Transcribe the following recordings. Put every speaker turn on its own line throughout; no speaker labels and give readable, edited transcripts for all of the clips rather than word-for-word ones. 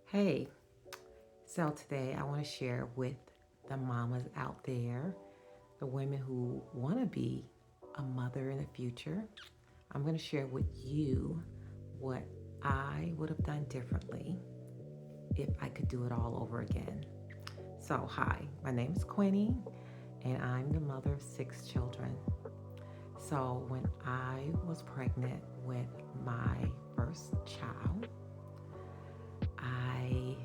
Hey, so today I want to share with the mamas out there, the women who want to be a mother in the future. I'm going to share with you what I would have done differently if I could do it all over again. So, hi, my name is Quinny, and I'm the mother of 6 children. So, when I was pregnant with my first child, I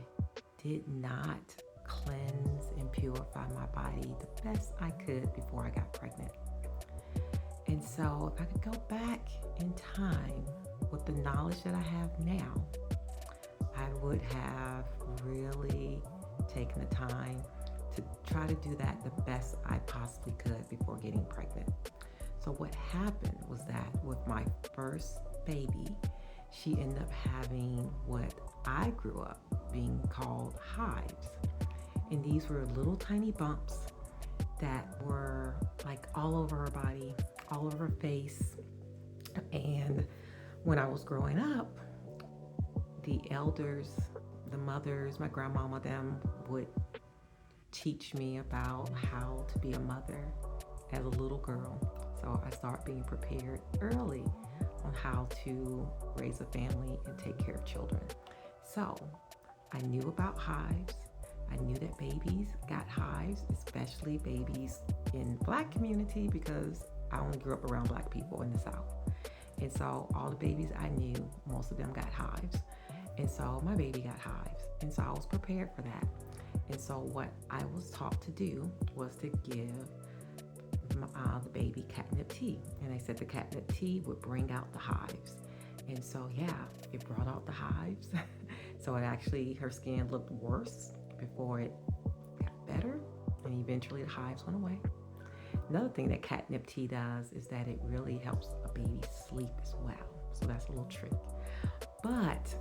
did not cleanse and purify my body the best I could before I got pregnant. And so, if I could go back in time with the knowledge that I have now, I would have really taken the time to try to do that the best I possibly could before getting pregnant. So, what happened was that with my first baby, she ended up having what I grew up being called hives. And these were little tiny bumps that were like all over her body, all over her face. And when I was growing up, the elders, the mothers, my grandmama, them would teach me about how to be a mother as a little girl. So I started being prepared early on how to raise a family and take care of children. So I knew about hives. I knew that babies got hives, especially babies in the black community because I only grew up around black people in the South. And so all the babies I knew, most of them got hives. And so my baby got hives. And so I was prepared for that. And so what I was taught to do was to give the baby catnip tea. And they said the catnip tea would bring out the hives. And so, yeah, it brought out the hives. So it actually, her skin looked worse before it got better. And eventually the hives went away. Another thing that catnip tea does is that it really helps a baby sleep as well. So that's a little trick. But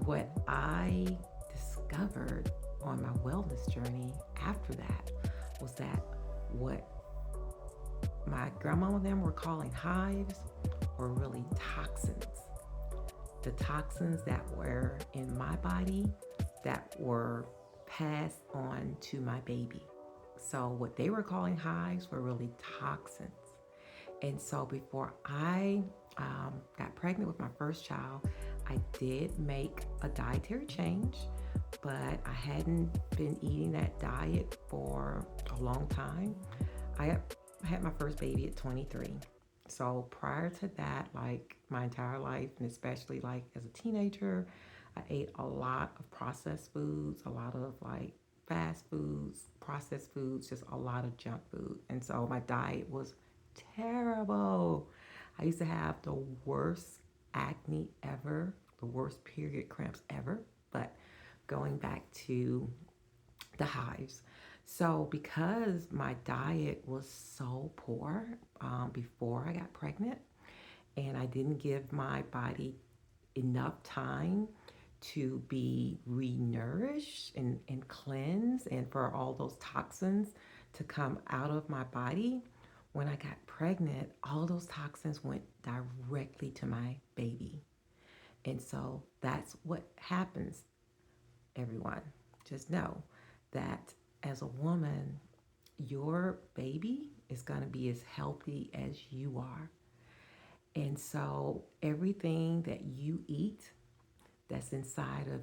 what I discovered on my wellness journey after that was that what my grandmama and them were calling hives were really toxins. The toxins that were in my body that were passed on to my baby. So what they were calling hives were really toxins. And so before I got pregnant with my first child, I did make a dietary change, but I hadn't been eating that diet for a long time. I had my first baby at 23. So prior to that, like my entire life, and especially like as a teenager, I ate a lot of processed foods, a lot of like fast foods, processed foods, just a lot of junk food. And so my diet was terrible. I used to have the worst acne ever, the worst period cramps ever. But going back to the hives. So, because my diet was so poor before I got pregnant, and I didn't give my body enough time to be renourished and cleansed, and for all those toxins to come out of my body, when I got pregnant, all those toxins went directly to my baby. And so that's what happens, everyone. Just know that as a woman, your baby is going to be as healthy as you are. And so everything that you eat that's inside of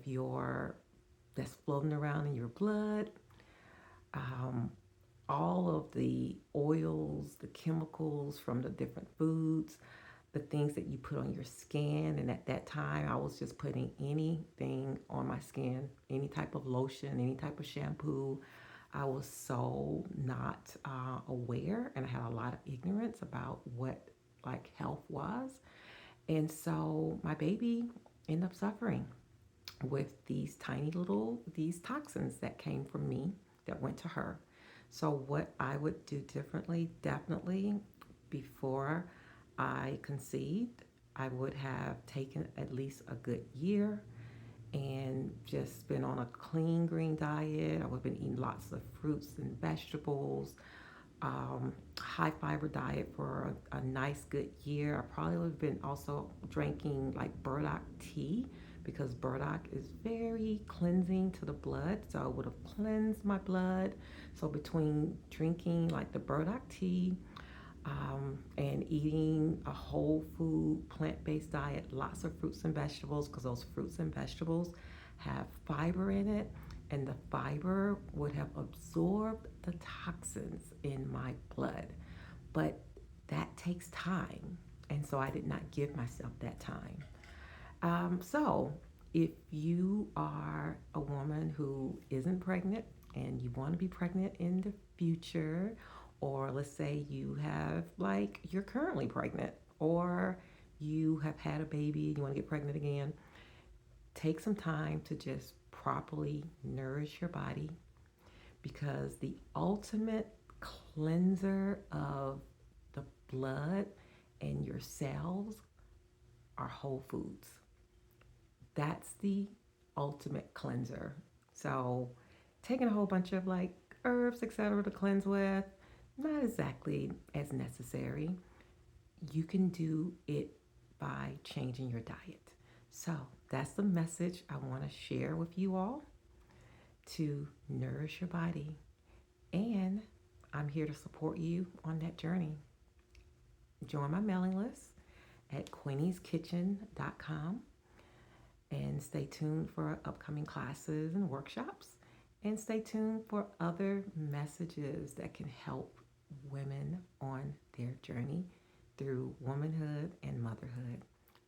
that's floating around in your blood, um, all of the oils, the chemicals from the different foods, the things that you put on your skin. And at that time, I was just putting anything on my skin, any type of lotion, any type of shampoo. I was so not aware, and I had a lot of ignorance about what like health was. And so my baby ended up suffering with these toxins that came from me that went to her. So what I would do differently, definitely before I conceived, I would have taken at least a good year and just been on a clean green diet. I would have been eating lots of fruits and vegetables, high fiber diet for a nice good year. I probably would have been also drinking like burdock tea because burdock is very cleansing to the blood. So it would have cleansed my blood. So between drinking like the burdock tea, and eating a whole food, plant based diet, lots of fruits and vegetables, because those fruits and vegetables have fiber in it, and the fiber would have absorbed the toxins in my blood. But that takes time, and so I did not give myself that time. So, if you are a woman who isn't pregnant and you want to be pregnant in the future, or let's say you have, like, you're currently pregnant, or you have had a baby and you want to get pregnant again, take some time to just properly nourish your body, because the ultimate cleanser of the blood and your cells are whole foods. That's the ultimate cleanser. So, taking a whole bunch of like herbs, etc., to cleanse with, not exactly as necessary. You can do it by changing your diet. So, that's the message I want to share with you all, to nourish your body. And I'm here to support you on that journey. Join my mailing list at queenieskitchen.com, and stay tuned for upcoming classes and workshops. And stay tuned for other messages that can help women on their journey through womanhood and motherhood.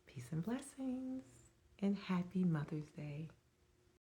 Peace and blessings, and happy Mother's Day.